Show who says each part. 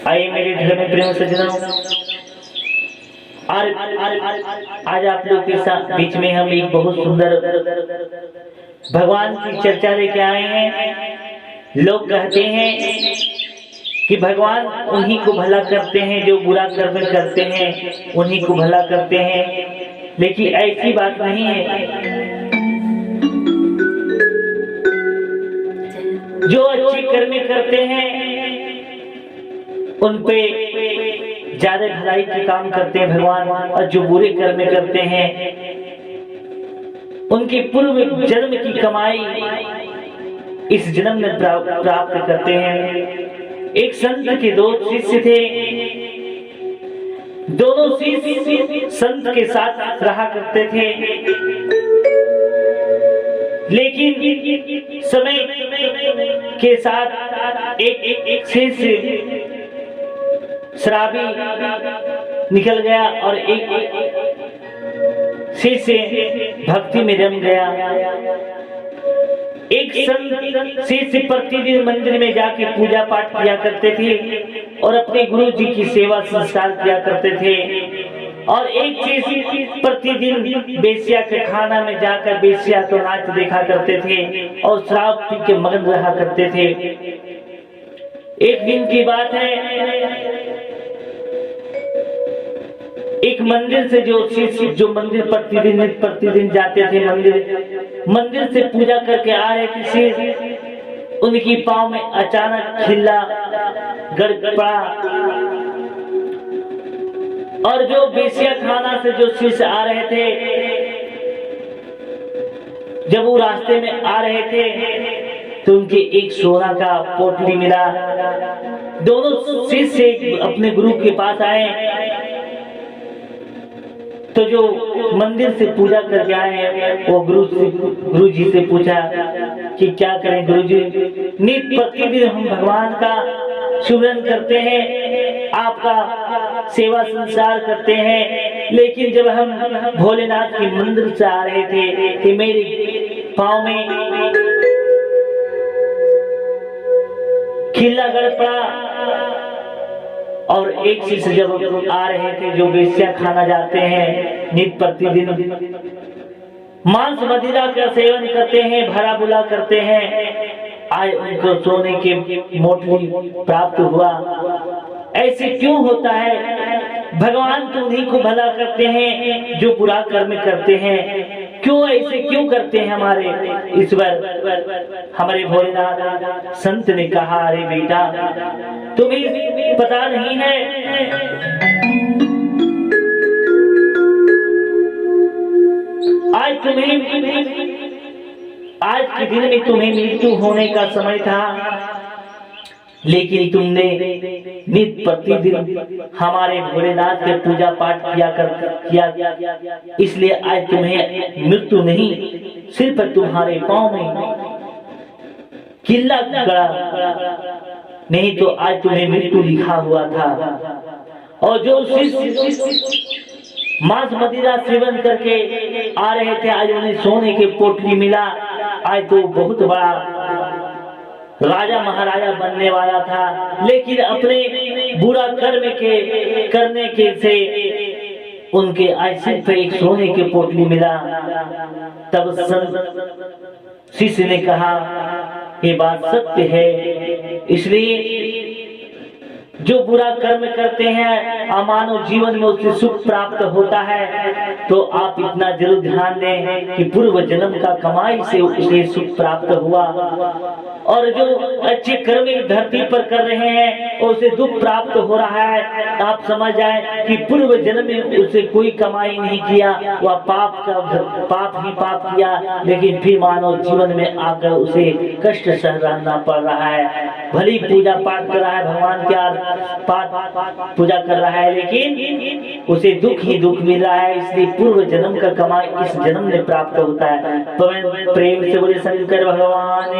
Speaker 1: आइए मेरे धर्म में प्रेम सज्जनों, आज आप लोग के साथ बीच में हम एक बहुत सुंदर भगवान की चर्चा लेके आए हैं। लोग कहते हैं कि भगवान उन्हीं को भला करते हैं जो बुरा कर्म करते हैं, उन्हीं को भला करते हैं, लेकिन ऐसी बात नहीं है। जो अच्छे कर्म करते हैं उन पे ज्यादा भलाई के काम करते हैं भगवान, और जो बुरे कर्म करते हैं उनकी पूर्व जन्म की कमाई इस जन्म में प्राप्त करते हैं। एक संत के दो शिष्य थे, दोनों शिष्य संत के साथ रहा करते थे, लेकिन समय के साथ एक शिष्य शराबी निकल गया और एक शिष्य भक्ति में रम गया। एक संत शिष्य प्रतिदिन मंदिर में जाके पूजा पाठ किया करते थे और अपने गुरु जी की सेवा संस्कार किया करते थे, और एक शिष्य प्रतिदिन बेश्या के खाना में जाकर बेश्या तो नाच देखा करते थे और शराब पी के मगन रहा करते थे। एक दिन की बात है, एक मंदिर से जो शिष्य जो मंदिर प्रतिदिन जाते थे, मंदिर से पूजा करके आ रहे थे शिष्य, उनकी पांव में अचानक खिल्ला गड़ पड़ा, और जो बेसिया खाना से जो शिष्य आ रहे थे, जब वो रास्ते में आ रहे थे तो उनके एक सोना का पोटली मिला। दोनों शिष्य अपने गुरु के पास आए, तो जो मंदिर से पूजा करके आए हैं वो गुरु जी से पूछा कि क्या करें गुरु जी, नित्य प्रतिदिन हम भगवान का सुमिरन करते हैं, आपका सेवा संसार करते हैं, लेकिन जब हम भोलेनाथ के मंदिर से आ रहे थे कि मेरे पांव में खिल्ला गड़ पड़ा, और एक शिष्य जब आ रहे थे जो बेश्या खाना जाते हैं, नित्य प्रतिदिन मांस मदिरा का सेवन करते हैं, भरा बुला करते हैं, आज उनको सोने के मोटली प्राप्त हुआ। ऐसे क्यों होता है? भगवान तो उन्हीं को भला करते हैं जो बुरा कर्म करते हैं। क्यों ऐसे क्यों करते हैं हमारे ईश्वर? हमारे भोलेनाथ संत ने कहा, अरे बेटा तुम्हें पता नहीं है, आज के दिन में तुम्हें मृत्यु होने का समय था, लेकिन तुमने नित्य प्रतिदिन हमारे भोलेनाथ के पूजा पाठ किया, इसलिए आज तुम्हें मृत्यु नहीं, सिर्फ तुम्हारे पांव में किल्ला गड़ा, नहीं तो आज तुम्हें मृत्यु लिखा हुआ था। और जो मांस मदिरा सेवन करके आ रहे थे, आज उन्हें सोने के पोटली मिला, आज तो बहुत बड़ा राजा महाराजा बनने वाला था, लेकिन अपने बुरा कर्म के करने के से उनके आज सिर्फ एक सोने के पोटली मिला। तब संत शिष्य ने कहा, ये बात सत्य है, इसलिए जो बुरा कर्म करते हैं अमानव जीवन में उससे सुख प्राप्त होता है, तो आप इतना जरूर ध्यान दें कि पूर्व जन्म का कमाई से उसे सुख प्राप्त हुआ, और जो अच्छे कर्म धरती पर कर रहे हैं उसे दुख प्राप्त हो रहा है। आप समझ जाए कि पूर्व जन्म में उसे कोई कमाई नहीं किया, वह पाप किया, लेकिन फिर मानव जीवन में आकर उसे कष्ट सहना पड़ रहा है। भली पूजा पाठ कर रहा है, भगवान के पूजा कर रहा है, लेकिन उसे दुख ही दुख मिल रहा है, इसलिए पूर्व जन्म का कमाई इस जन्म में प्राप्त होता है। तो मैं प्रेम से बोले शंकर भगवान।